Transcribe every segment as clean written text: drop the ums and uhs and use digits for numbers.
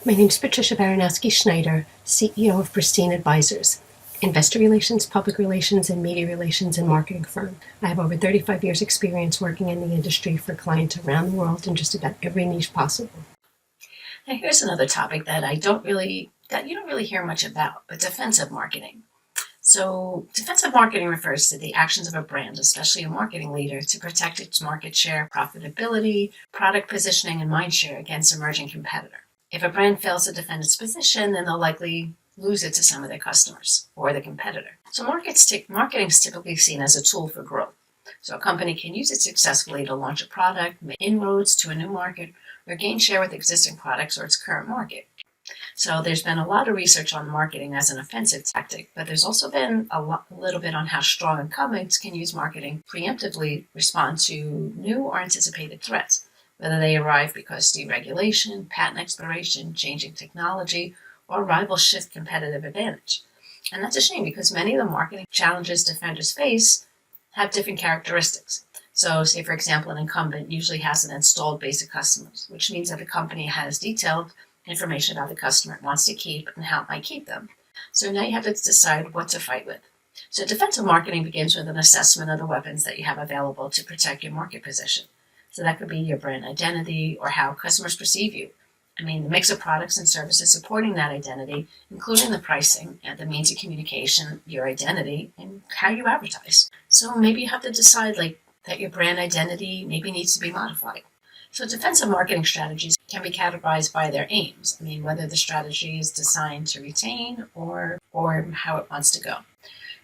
My name is Patricia Baronowski-Schneider, CEO of Pristine Advisors, investor relations, public relations, and media relations and marketing firm. I have over 35 years experience working in the industry for clients around the world in just about every niche possible. Now here's another topic that you don't really hear much about, but defensive marketing. So defensive marketing refers to the actions of a brand, especially a marketing leader, to protect its market share, profitability, product positioning, and mind share against emerging competitor. If a brand fails to defend its position, then they'll likely lose it to some of their customers or the competitor. So marketing is typically seen as a tool for growth. So a company can use it successfully to launch a product, make inroads to a new market, or gain share with existing products or its current market. So there's been a lot of research on marketing as an offensive tactic, but there's also been a little bit on how strong incumbents can use marketing preemptively respond to new or anticipated threats, whether they arrive because deregulation, patent expiration, changing technology, or rivals shift competitive advantage. And that's a shame because many of the marketing challenges defenders face have different characteristics. So say, for example, an incumbent usually has an installed base of customers, which means that the company has detailed information about the customer it wants to keep and how it might keep them. So now you have to decide what to fight with. So defensive marketing begins with an assessment of the weapons that you have available to protect your market position. So that could be your brand identity or how customers perceive you. The mix of products and services supporting that identity, including the pricing and the means of communication, your identity, and how you advertise. So maybe you have to decide that your brand identity maybe needs to be modified. So defensive marketing strategies can be categorized by their aims. Whether the strategy is designed to retain or how it wants to go.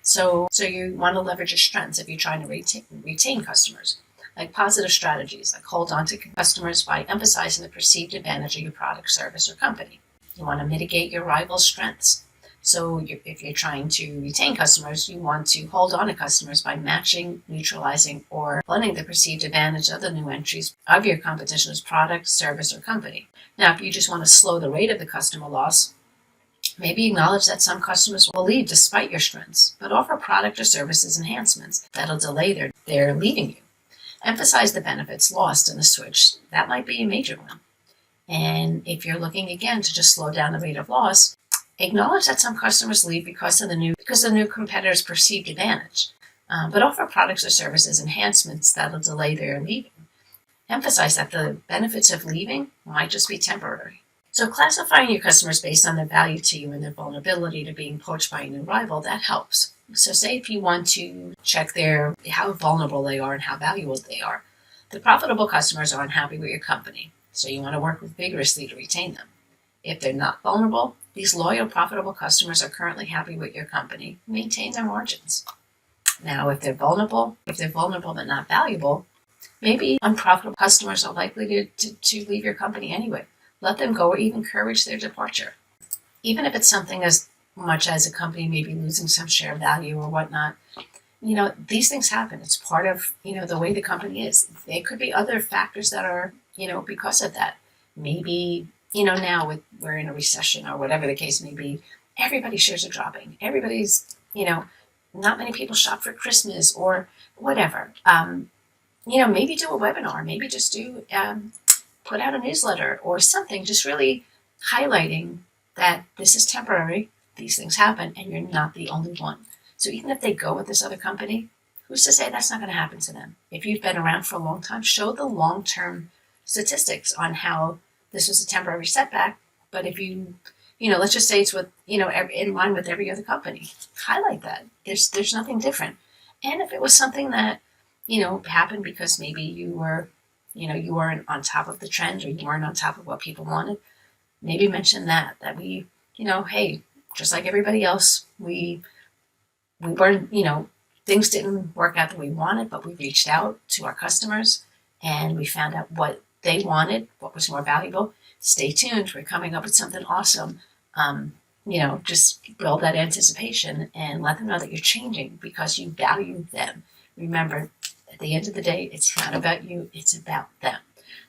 So you want to leverage your strengths if you're trying to retain customers. Like positive strategies, like hold on to customers by emphasizing the perceived advantage of your product, service, or company. You want to mitigate your rival's strengths. So if you're trying to retain customers, you want to hold on to customers by matching, neutralizing, or blending the perceived advantage of the new entries of your competition's product, service, or company. Now, if you just want to slow the rate of the customer loss, maybe acknowledge that some customers will leave despite your strengths, but offer product or services enhancements that'll delay their leaving you. Emphasize the benefits lost in the switch. That might be a major one. And if you're looking again to just slow down the rate of loss, acknowledge that some customers leave because of the new competitor's perceived advantage, but offer products or services enhancements that'll delay their leaving. Emphasize that the benefits of leaving might just be temporary. So classifying your customers based on their value to you and their vulnerability to being poached by a new rival, that helps. So say if you want to check how vulnerable they are and how valuable they are. The profitable customers are unhappy with your company, so you want to work vigorously to retain them. If they're not vulnerable, these loyal, profitable customers are currently happy with your company. Maintain their margins. Now, if they're vulnerable but not valuable, maybe unprofitable customers are likely to leave your company anyway. Let them go or even encourage their departure. Even if it's something as much as a company maybe losing some share of value or whatnot, these things happen. It's part of, the way the company is. There could be other factors that are, because of that. Maybe, now we're in a recession or whatever the case may be, everybody's shares are dropping. Everybody's, not many people shop for Christmas or whatever. Maybe do a webinar, maybe just put out a newsletter or something, just really highlighting that this is temporary, these things happen, and you're not the only one. So even if they go with this other company, who's to say that's not going to happen to them? If you've been around for a long time, show the long-term statistics on how this was a temporary setback. But if let's just say it's in line with every other company, highlight that. There's nothing different. And if it was something that, happened because maybe you weren't on top of the trend or you weren't on top of what people wanted, maybe mention that we, hey, just like everybody else, we weren't, things didn't work out that we wanted, but we reached out to our customers and we found out what they wanted, what was more valuable. Stay tuned. We're coming up with something awesome. Just build that anticipation and let them know that you're changing because you value them. Remember, at the end of the day, it's not about you, it's about them.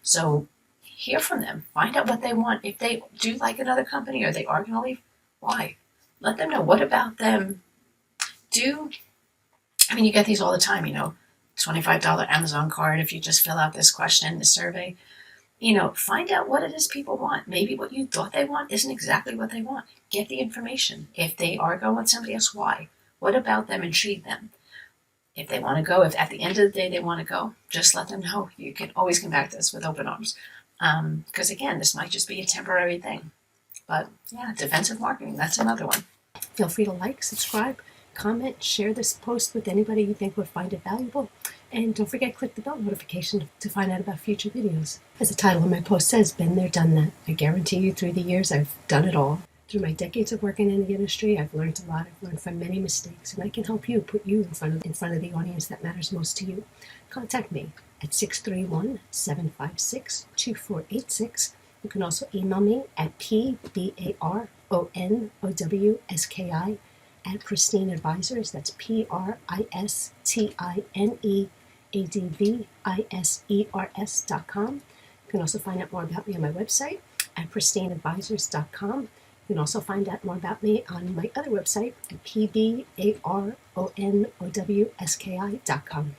So hear from them. Find out what they want. If they do like another company or they are going to leave, why? Let them know what about them. You get these all the time, $25 Amazon card if you just fill out this question, this survey. Find out what it is people want. Maybe what you thought they want isn't exactly what they want. Get the information. If they are going with somebody else, why? What about them intrigued them? If they want to go, if at the end of the day they want to go, just let them know. You can always come back to us with open arms. Because again, this might just be a temporary thing. But yeah, defensive marketing, that's another one. Feel free to like, subscribe, comment, share this post with anybody you think would find it valuable. And don't forget, click the bell notification to find out about future videos. As the title of my post says, been there, done that. I guarantee you through the years, I've done it all. Through my decades of working in the industry, I've learned a lot. I've learned from many mistakes, and I can help you put you in front of the audience that matters most to you. Contact me at 631-756-2486. You can also email me at PBaronowski@Pristine Advisors. That's PRISTINEADVISERS.com. You can also find out more about me on my website at pristineadvisors.com. You can also find out more about me on my other website at PBaronowski.com.